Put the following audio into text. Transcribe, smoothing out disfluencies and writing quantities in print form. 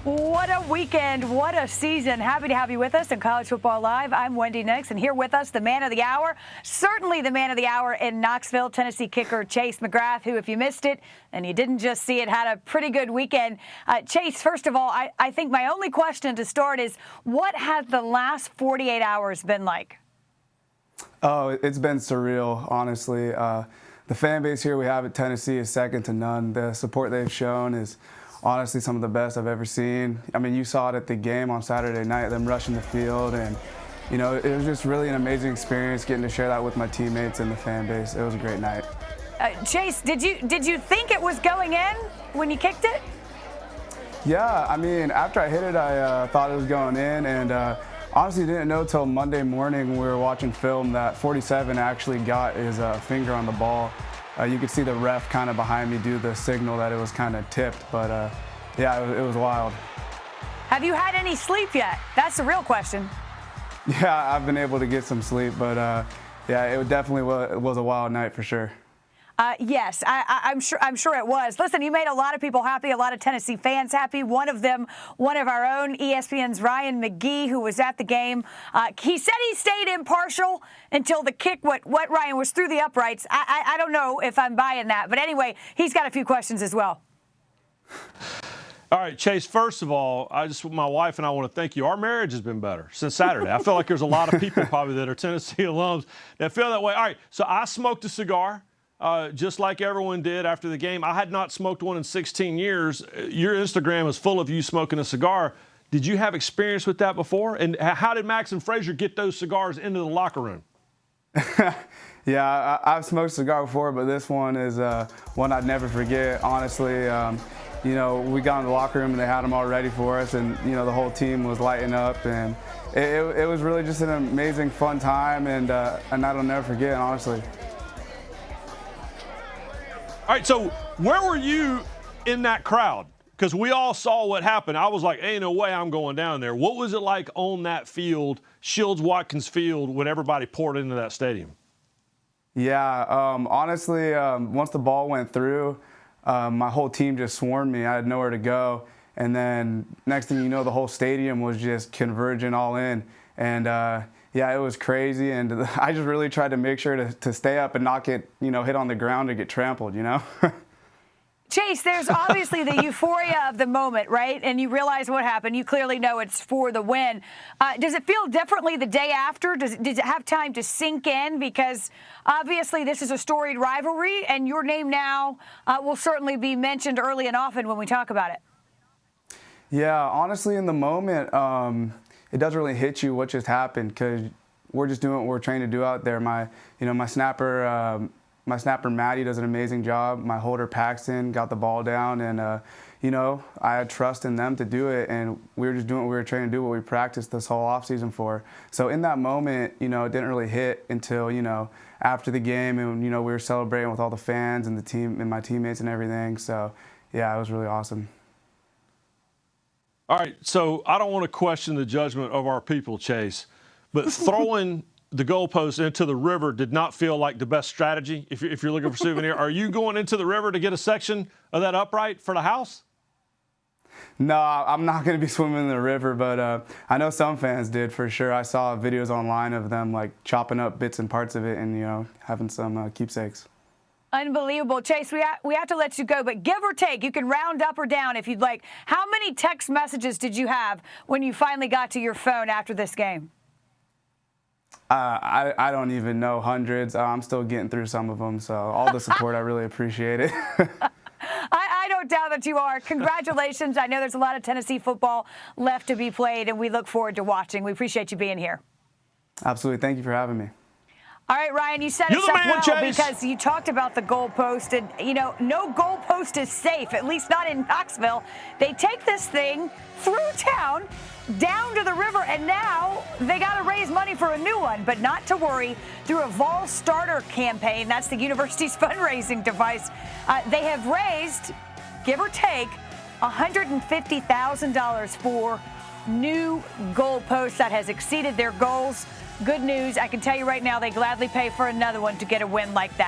What a weekend. What a season. Happy to have you with us in College Football Live. I'm Wendy Nix, and here with us, the man of the hour, certainly the man of the hour in Knoxville, Tennessee kicker Chase McGrath, who, if you missed it and you didn't just see it, had a pretty good weekend. Chase, first of all, I think my only question to start is, what has the last 48 hours been like? Oh, it's been surreal, honestly. The fan base here we have at Tennessee is second to none. The support they've shown is honestly some of the best I've ever seen. I mean, you saw it at the game on Saturday night, them rushing the field, and you know, it was just really an amazing experience getting to share that with my teammates and the fan base. It was a great night. Chase, did you think it was going in when you kicked it? Yeah, I mean, after I hit it, I thought it was going in, and honestly didn't know till Monday morning when we were watching film that 47 actually got his finger on the ball. You could see the ref kind of behind me do the signal that it was kind of tipped, but yeah, it was wild. Have you had any sleep yet? That's the real question. Yeah, I've been able to get some sleep, but yeah, it definitely was a wild night for sure. Yes, I'm sure it was. Listen, you made a lot of people happy, a lot of Tennessee fans happy. One of them, one of our own, ESPN's Ryan McGee, who was at the game. He said he stayed impartial until the kick, what Ryan was through the uprights. I don't know if I'm buying that, but anyway, he's got a few questions as well. All right, Chase, first of all, my wife and I want to thank you. Our marriage has been better since Saturday. I feel like there's a lot of people probably that are Tennessee alums that feel that way. All right, so I smoked a cigar. Just like everyone did after the game. I had not smoked one in 16 years. Your Instagram is full of you smoking a cigar. Did you have experience with that before? And how did Max and Frazier get those cigars into the locker room? Yeah, I've smoked a cigar before, but this one is one I'd never forget. Honestly, you know, we got in the locker room and they had them all ready for us, and you know, the whole team was lighting up, and it was really just an amazing, fun time, and I'll never forget, honestly. All right, so where were you in that crowd? Because we all saw what happened. I was like, ain't no way I'm going down there. What was it like on that field, Shields-Watkins Field, when everybody poured into that stadium? Yeah, honestly, once the ball went through, my whole team just swarmed me. I had nowhere to go. And then next thing you know, the whole stadium was just converging all in. And yeah, it was crazy, and I just really tried to make sure to stay up and not get, you know, hit on the ground or get trampled, you know? Chase, there's obviously the euphoria of the moment, right? And you realize what happened. You clearly know it's for the win. Does it feel differently the day after? Did it have time to sink in? Because obviously this is a storied rivalry, and your name now will certainly be mentioned early and often when we talk about it. Yeah, honestly, in the moment, it doesn't really hit you what just happened, because we're just doing what we're trained to do out there. My snapper Maddie does an amazing job. My holder Paxton got the ball down, and you know, I had trust in them to do it, and we were just doing what we were trained to do, what we practiced this whole offseason for. So in that moment, you know, it didn't really hit until, you know, after the game, and you know, we were celebrating with all the fans and the team and my teammates and everything. So yeah, it was really awesome. All right, so I don't want to question the judgment of our people, Chase, but throwing the goalpost into the river did not feel like the best strategy if you're looking for souvenir. Are you going into the river to get a section of that upright for the house? No, I'm not going to be swimming in the river, but I know some fans did for sure. I saw videos online of them like chopping up bits and parts of it and, you know, having some keepsakes. Unbelievable. Chase, we have to let you go, but give or take, you can round up or down if you'd like. How many text messages did you have when you finally got to your phone after this game? I don't even know, hundreds. I'm still getting through some of them, so all the support, I really appreciate it. I don't doubt that you are. Congratulations. I know there's a lot of Tennessee football left to be played, and we look forward to watching. We appreciate you being here. Absolutely. Thank you for having me. All right, Ryan, you set us up well because you talked about the goalpost, and, you know, no goalpost is safe, at least not in Knoxville. They take this thing through town, down to the river, and now they got to raise money for a new one, but not to worry. Through a Vol Starter campaign, that's the university's fundraising device, they have raised, give or take, $150,000 for new goalposts. That has exceeded their goals. Good news, I can tell you right now, they gladly pay for another one to get a win like that.